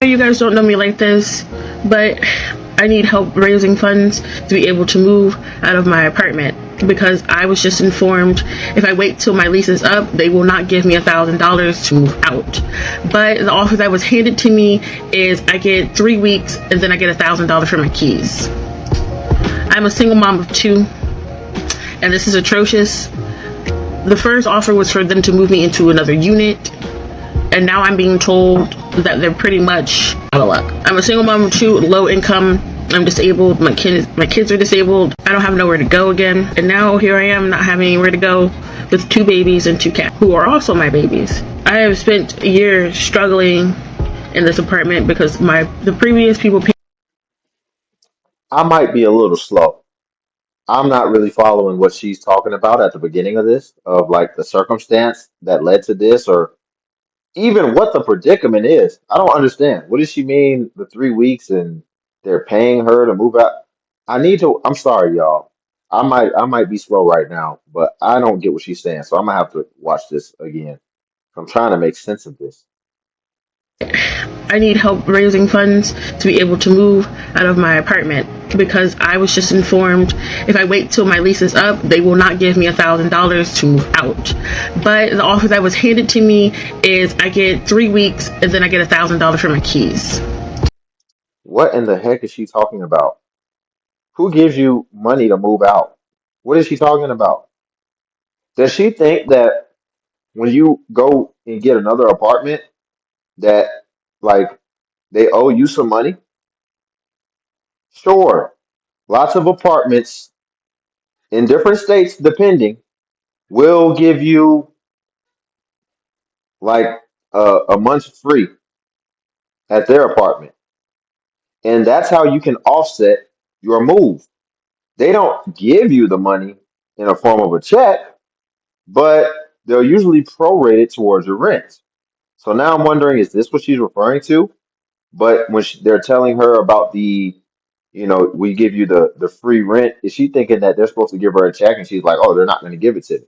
You guys don't know me like this, but I need help raising funds to be able to move out of my apartment because I was just informed if I wait till my lease is up, they will not give me $1,000 to move out. But the offer that was handed to me is I get 3 weeks and then I get $1,000 for my keys. I'm a single mom of two, and this is atrocious. The first offer was for them to move me into another unit, and now I'm being told that they're pretty much out of luck. I'm a single mom of two, low income. I'm disabled. My kids are disabled. I don't have nowhere to go again. And now here I am not having anywhere to go with two babies and two cats who are also my babies. I have spent a year struggling in this apartment because the previous people paid. I might be a little slow. I'm not really following what she's talking about at the beginning of this, of like the circumstance that led to this, or even what the predicament is. I don't understand. What does she mean, the 3 weeks and they're paying her to move out? I'm sorry, y'all. I might be slow right now, but I don't get what she's saying. So I'm gonna have to watch this again. I'm trying to make sense of this. I need help raising funds to be able to move out of my apartment because I was just informed if I wait till my lease is up, they will not give me $1,000 to move out. But the offer that was handed to me is I get 3 weeks and then I get $1,000 for my keys. What in the heck is she talking about? Who gives you money to move out? What is she talking about? Does she think that when you go and get another apartment that like they owe you some money? Sure. Lots of apartments in different states, depending, will give you like a month free at their apartment. And that's how you can offset your move. They don't give you the money in a form of a check, but they'll usually prorate it towards your rent. So now I'm wondering, is this what she's referring to? But when they're telling her about we give you the free rent, is she thinking that they're supposed to give her a check and she's like, oh, they're not going to give it to me?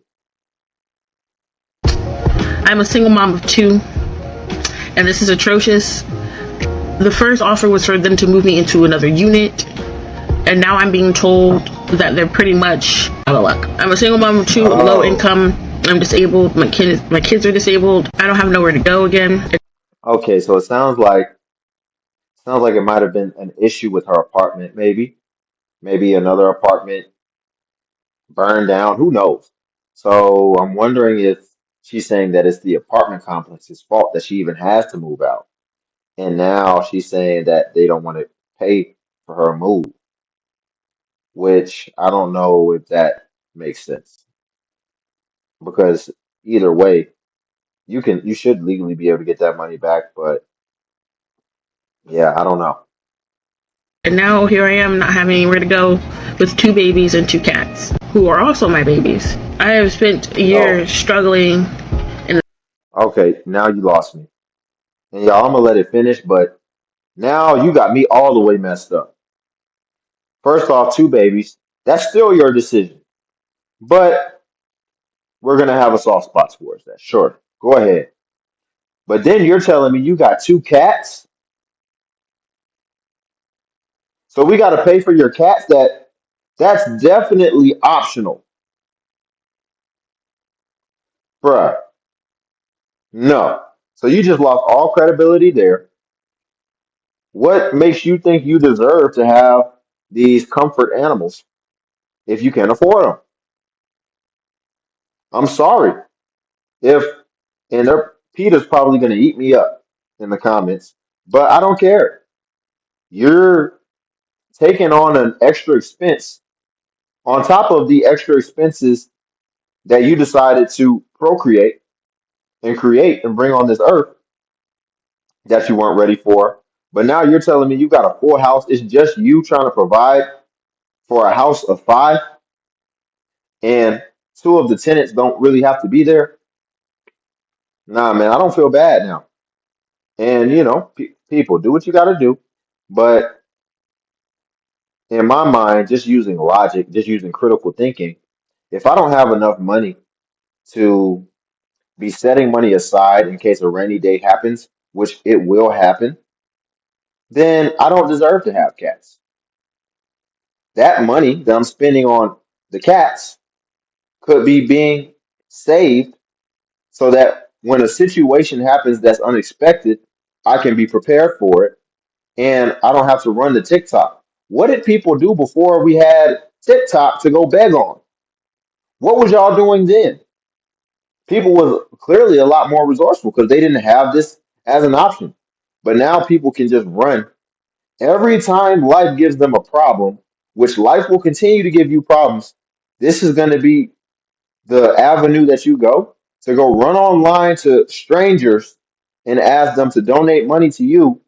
I'm a single mom of two, and this is atrocious. The first offer was for them to move me into another unit, and now I'm being told that they're pretty much out of luck. I'm a single mom of two, low Oh, income. I'm disabled. My kids are disabled. I don't have nowhere to go again. okay. So it sounds like it might have been an issue with her apartment, maybe another apartment burned down. Who knows? So I'm wondering if she's saying that it's the apartment complex's fault that she even has to move out. And now she's saying that they don't want to pay for her move, which I don't know if that makes sense. Because either way, you should legally be able to get that money back, but yeah, I don't know. And now here I am not having anywhere to go with two babies and two cats who are also my babies. I have spent a year Oh, struggling in. okay, now you lost me. And y'all, I'm gonna let it finish, but now you got me all the way messed up. First off, two babies, that's still your decision. But we're gonna have a soft spot towards that. Sure. Go ahead. But then you're telling me you got two cats, so we gotta pay for your cats that's definitely optional. Bruh. No. So you just lost all credibility there. What makes you think you deserve to have these comfort animals if you can't afford them? I'm sorry. If and Peter's probably going to eat me up in the comments, but I don't care. You're taking on an extra expense on top of the extra expenses that you decided to procreate and create and bring on this earth that you weren't ready for. But now you're telling me you got a full house. It's just you trying to provide for a house of five, and two of the tenants don't really have to be there. Nah, man, I don't feel bad now. And people do what you got to do, but in my mind, just using logic, just using critical thinking, if I don't have enough money to be setting money aside in case a rainy day happens, which it will happen, then I don't deserve to have cats. That money that I'm spending on the cats could be being saved so that when a situation happens that's unexpected, I can be prepared for it and I don't have to run to TikTok. What did people do before we had TikTok to go beg on? What was y'all doing then? People was clearly a lot more resourceful because they didn't have this as an option. But now people can just run every time life gives them a problem, which life will continue to give you problems. This is going to be the avenue that you go to go run online to strangers and ask them to donate money to you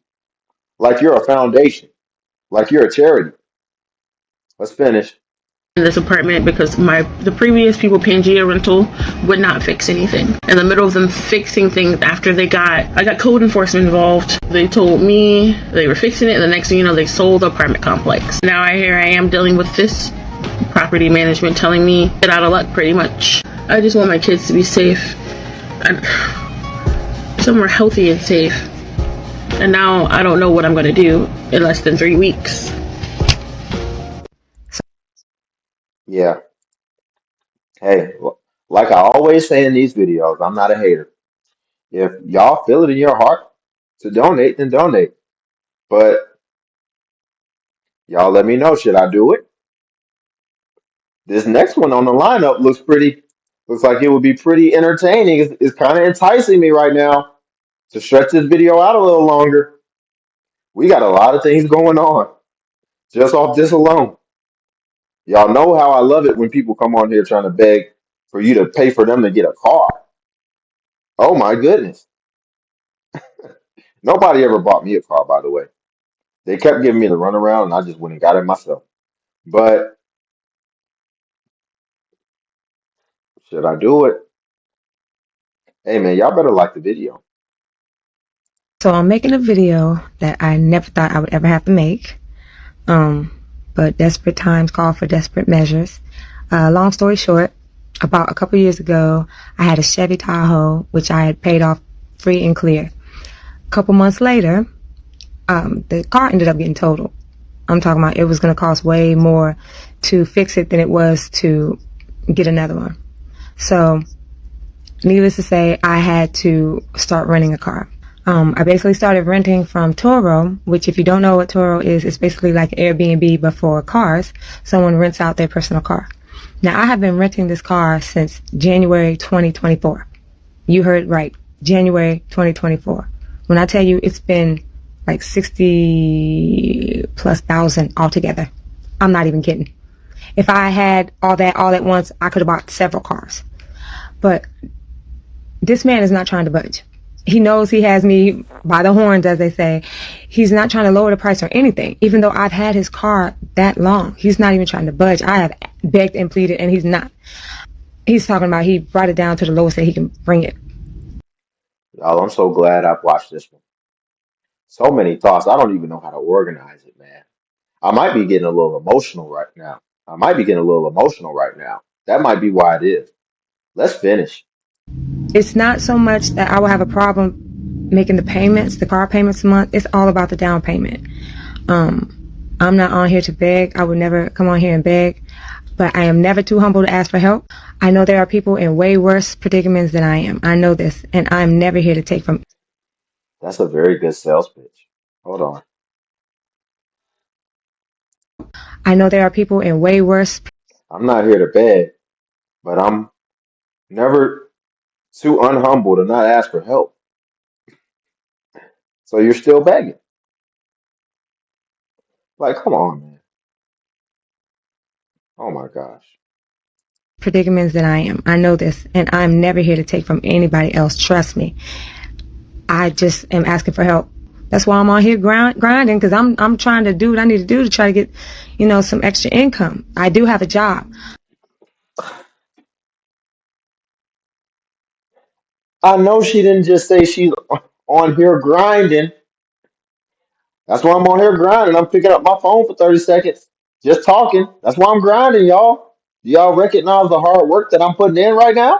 like you're a foundation, like you're a charity. Let's finish. in this apartment because the previous people paying Pangea rental would not fix anything. In the middle of them fixing things after I got code enforcement involved. They told me they were fixing it, and the next thing you know, they sold the apartment complex. Now I am dealing with this property management telling me get out of luck pretty much. I just want my kids to be safe and somewhere healthy and safe. And now I don't know what I'm going to do in less than 3 weeks. Yeah. Hey, like I always say in these videos, I'm not a hater. If y'all feel it in your heart to donate, then donate. But y'all let me know. Should I do it? This next one on the lineup looks like it would be pretty entertaining. It's kind of enticing me right now to stretch this video out a little longer. We got a lot of things going on just off this alone. Y'all know how I love it when people come on here trying to beg for you to pay for them to get a car. Oh my goodness. Nobody ever bought me a car, by the way. They kept giving me the runaround and I just went and got it myself. But should I do it? Hey man, y'all better like the video. So I'm making a video that I never thought I would ever have to make. Um, but desperate times call for desperate measures. Long story short, about a couple years ago, I had a Chevy Tahoe, which I had paid off free and clear. A couple months later, the car ended up getting totaled. I'm talking about it was going to cost way more to fix it than it was to get another one. So, needless to say, I had to start renting a car. I basically started renting from Turo, which if you don't know what Turo is, it's basically like Airbnb but for cars. Someone rents out their personal car. Now, I have been renting this car since January 2024. You heard right, January 2024. When I tell you it's been like 60 plus thousand altogether, I'm not even kidding. If I had all that all at once, I could have bought several cars. But this man is not trying to budge. He knows he has me by the horns, as they say. He's not trying to lower the price or anything, even though I've had his car that long. He's not even trying to budge. I have begged and pleaded, and he's not. He's talking about he brought it down to the lowest that he can bring it. Y'all, I'm so glad I've watched this one. So many thoughts. I don't even know how to organize it, man. I might be getting a little emotional right now. That might be why it is. Let's finish. It's not so much that I will have a problem making the payments, the car payments a month. It's all about the down payment. I'm not on here to beg. I would never come on here and beg. But I am never too humble to ask for help. I know there are people in way worse predicaments than I am. I know this, and I'm never here to take from. That's a very good sales pitch. Hold on. I know there are people in way worse. I'm not here to beg, but I'm never too unhumble to not ask for help. So you're still begging. Like, come on, man. Oh my gosh. Predicaments than I am. I know this, and I'm never here to take from anybody else. Trust me. I just am asking for help. That's why I'm on here grinding because I'm trying to do what I need to do to try to get, some extra income. I do have a job. I know she didn't just say she's on here grinding. That's why I'm on here grinding. I'm picking up my phone for 30 seconds, just talking. That's why I'm grinding, y'all. Do y'all recognize the hard work that I'm putting in right now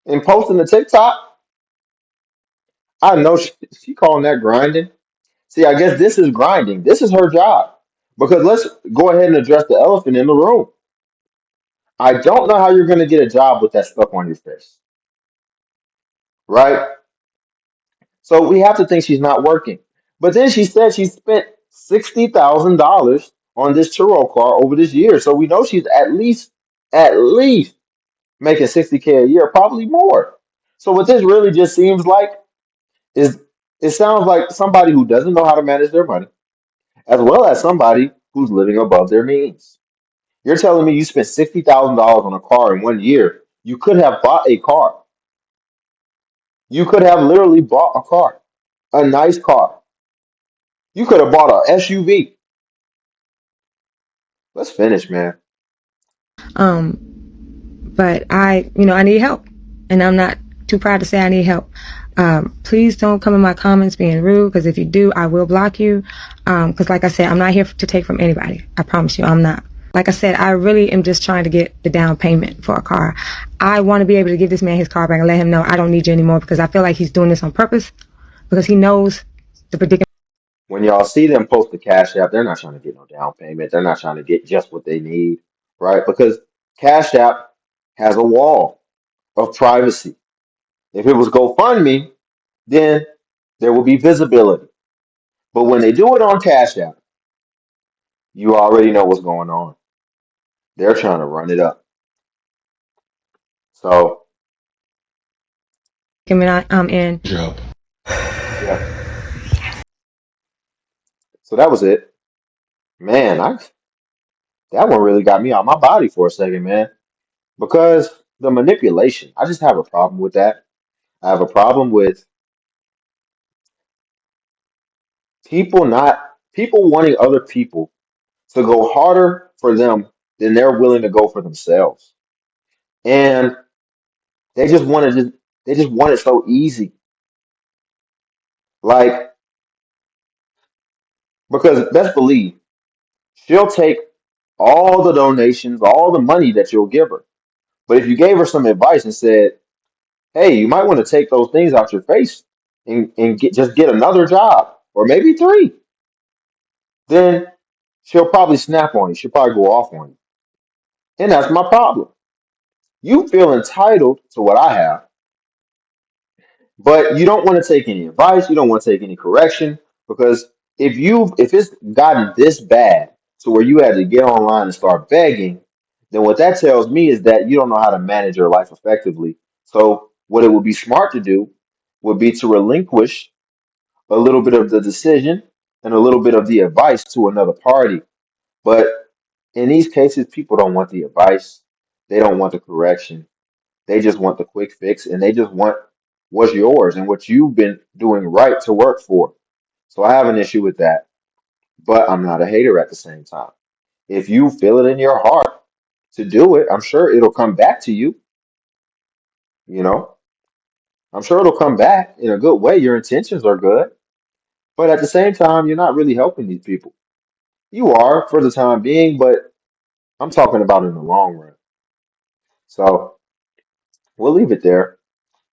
and posting the TikTok? I know she calling that grinding. See, I guess this is grinding. This is her job. Because let's go ahead and address the elephant in the room. I don't know how you're going to get a job with that stuff on your face, right? So we have to think she's not working. But then she said she spent $60,000 on this Turo car over this year. So we know she's at least making 60K a year, probably more. So what this really just seems like is it sounds like somebody who doesn't know how to manage their money, as well as somebody who's living above their means. You're telling me you spent $60,000 on a car in 1 year. You could have bought a car. You could have literally bought a car, a nice car. You could have bought a SUV. Let's finish, man. Um, but I need help, and I'm not too proud to say I need help. Please don't come in my comments being rude, because if you do, I will block you. Because like I said, I'm not here to take from anybody. I promise you, I'm not. Like I said, I really am just trying to get the down payment for a car. I want to be able to give this man his car back and let him know I don't need you anymore, because I feel like he's doing this on purpose, because he knows the predicament. When y'all see them post the Cash App, they're not trying to get no down payment. They're not trying to get just what they need, right? Because Cash App has a wall of privacy. If it was GoFundMe, then there will be visibility. But when they do it on Cash App, you already know what's going on. They're trying to run it up. So, I'm in. yeah. So that was it. Man, that one really got me out my body for a second, man. Because the manipulation, I just have a problem with that. I have a problem with people wanting other people to go harder for them than they're willing to go for themselves. And they just want to just they just want it so easy. Like, because best believe she'll take all the donations, all the money that you'll give her. But if you gave her some advice and said, hey, you might want to take those things out your face and get another job or maybe three, then she'll probably snap on you. She'll probably go off on you. And that's my problem. You feel entitled to what I have, but you don't want to take any advice. You don't want to take any correction because if it's gotten this bad to where you had to get online and start begging, then what that tells me is that you don't know how to manage your life effectively. So what it would be smart to do would be to relinquish a little bit of the decision and a little bit of the advice to another party. But in these cases, people don't want the advice. They don't want the correction. They just want the quick fix and they just want what's yours and what you've been doing right to work for. So I have an issue with that, but I'm not a hater at the same time. If you feel it in your heart to do it, I'm sure it'll come back to you, you know. I'm sure it'll come back in a good way. Your intentions are good, but at the same time, you're not really helping these people. You are for the time being, but I'm talking about in the long run. So we'll leave it there.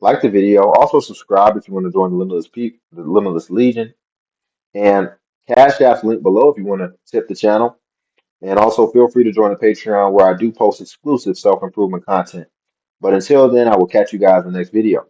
Like the video. Also subscribe if you want to join the Limitless Legion. And Cash App's link below if you want to tip the channel. And also feel free to join the Patreon where I do post exclusive self-improvement content. But until then, I will catch you guys in the next video.